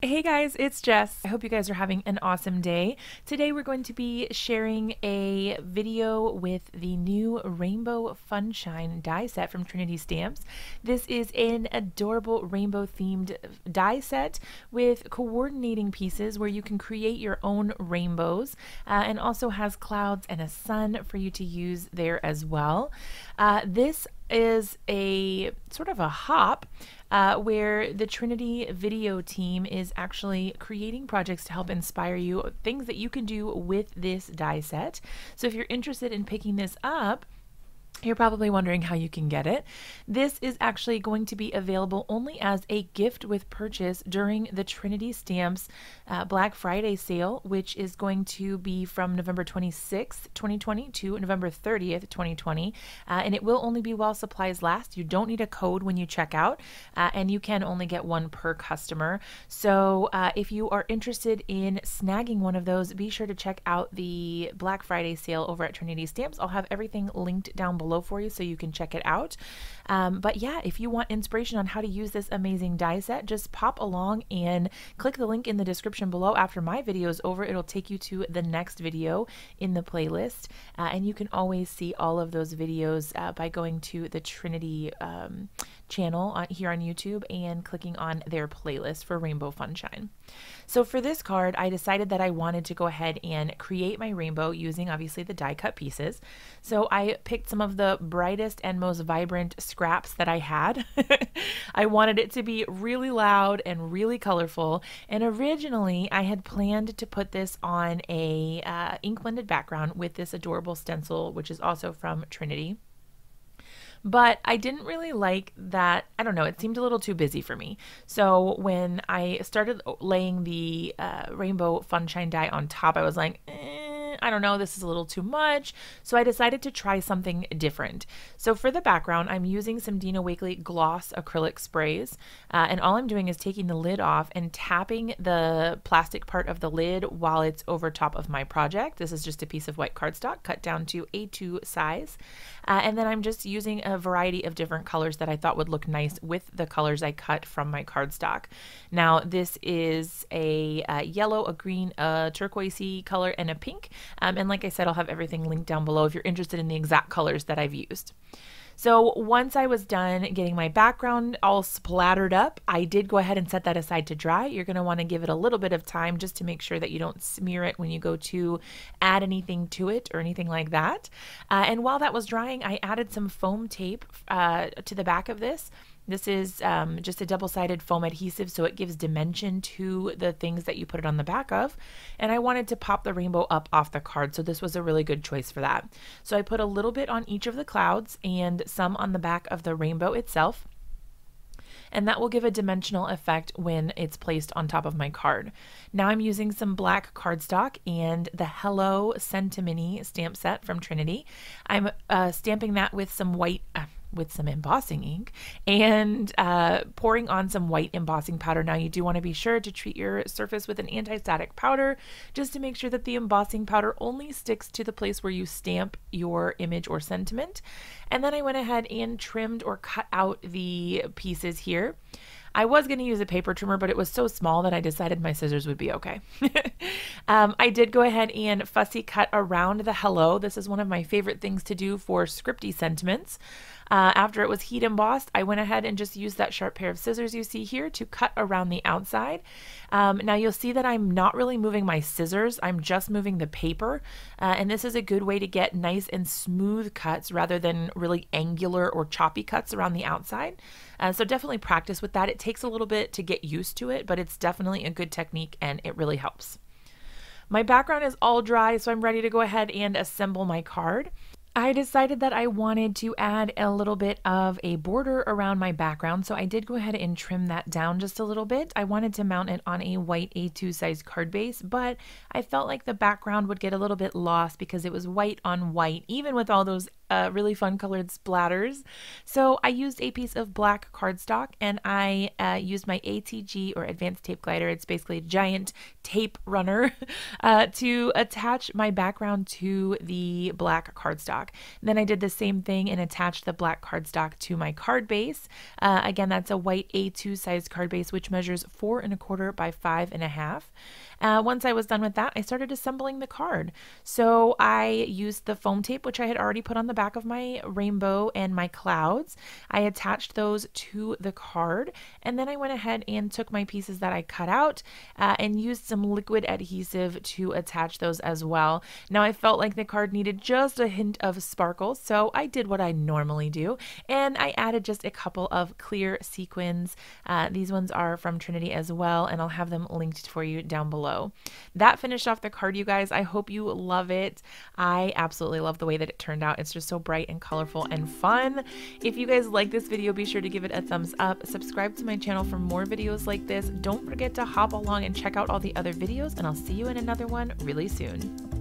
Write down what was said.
Hey guys, it's Jess. I hope you guys are having an awesome day. Today we're going to be sharing a video with the new Rainbow Funshine die set from Trinity Stamps. This is an adorable rainbow themed die set with coordinating pieces where you can create your own rainbows and also has clouds and a sun for you to use there as well. This is a sort of a hop where the Trinity video team is actually creating projects to help inspire you, things that you can do with this die set. So if you're interested in picking this up, you're probably wondering how you can get it. This is actually going to be available only as a gift with purchase during the Trinity Stamps Black Friday sale, which is going to be from November 26th, 2020 to November 30th, 2020. And it will only be while supplies last. You don't need a code when you check out, and you can only get one per customer. So if you are interested in snagging one of those, be sure to check out the Black Friday sale over at Trinity Stamps. I'll have everything linked down below for you so you can check it out. But yeah, if you want inspiration on how to use this amazing die set, just pop along and click the link in the description below. After my video is over, it'll take you to the next video in the playlist, and you can always see all of those videos by going to the Trinity channel here on YouTube and clicking on their playlist for Rainbow Funshine. So for this card, I decided that I wanted to go ahead and create my rainbow using obviously the die cut pieces. So I picked some of the brightest and most vibrant scraps that I had. I wanted it to be really loud and really colorful, and originally I had planned to put this on a ink blended background with this adorable stencil, which is also from Trinity. But I didn't really like that. I don't know, it seemed a little too busy for me. So when I started laying the Rainbow Funshine die on top, I was like, I don't know, this is a little too much. So I decided to try something different. So for the background, I'm using some Dina Wakley gloss acrylic sprays. And all I'm doing is taking the lid off and tapping the plastic part of the lid while it's over top of my project. This is just a piece of white cardstock cut down to A2 size. And then I'm just using a variety of different colors that I thought would look nice with the colors I cut from my cardstock. Now this is a yellow, a green, a turquoisey color, and a pink. And like I said, I'll have everything linked down below if you're interested in the exact colors that I've used. So once I was done getting my background all splattered up, I did go ahead and set that aside to dry. You're going to want to give it a little bit of time just to make sure that you don't smear it when you go to add anything to it or anything like that. And while that was drying, I added some foam tape to the back of this. This is just a double-sided foam adhesive, so it gives dimension to the things that you put it on the back of. And I wanted to pop the rainbow up off the card, so this was a really good choice for that. So I put a little bit on each of the clouds and some on the back of the rainbow itself. And that will give a dimensional effect when it's placed on top of my card. Now I'm using some black cardstock and the Hello Senti-mini stamp set from Trinity. I'm stamping that with some white with some embossing ink and pouring on some white embossing powder. Now you do want to be sure to treat your surface with an anti-static powder just to make sure that the embossing powder only sticks to the place where you stamp your image or sentiment. And then I went ahead and trimmed or cut out the pieces here. I was going to use a paper trimmer, but it was so small that I decided my scissors would be okay. I did go ahead and fussy cut around the hello. This is one of my favorite things to do for scripty sentiments. After it was heat embossed, I went ahead and just used that sharp pair of scissors you see here to cut around the outside. Now you'll see that I'm not really moving my scissors, I'm just moving the paper. And this is a good way to get nice and smooth cuts rather than really angular or choppy cuts around the outside. So definitely practice with that. It takes a little bit to get used to it, but it's definitely a good technique and it really helps. My background is all dry, so I'm ready to go ahead and assemble my card. I decided that I wanted to add a little bit of a border around my background, so I did go ahead and trim that down just a little bit. I wanted to mount it on a white A2 size card base, but I felt like the background would get a little bit lost because it was white on white, even with all those really fun colored splatters. So I used a piece of black cardstock and I used my ATG or advanced tape glider. It's basically a giant tape runner to attach my background to the black cardstock. cardstock. Then I did the same thing and attached the black cardstock to my card base. Again, that's a white A2 size card base, which measures 4 1/4 by 5 1/2. Once I was done with that, I started assembling the card. So I used the foam tape, which I had already put on the back of my rainbow and my clouds. I attached those to the card, and then I went ahead and took my pieces that I cut out and used some liquid adhesive to attach those as well. Now I felt like the card needed just a hint of sparkle, so I did what I normally do, and I added just a couple of clear sequins. These ones are from Trinity as well, and I'll have them linked for you down below. That finished off the card, you guys. I hope you love it. I absolutely love the way that it turned out. It's just so bright and colorful and fun. If you guys like this video, be sure to give it a thumbs up. Subscribe to my channel for more videos like this. Don't forget to hop along and check out all the other videos, and I'll see you in another one really soon.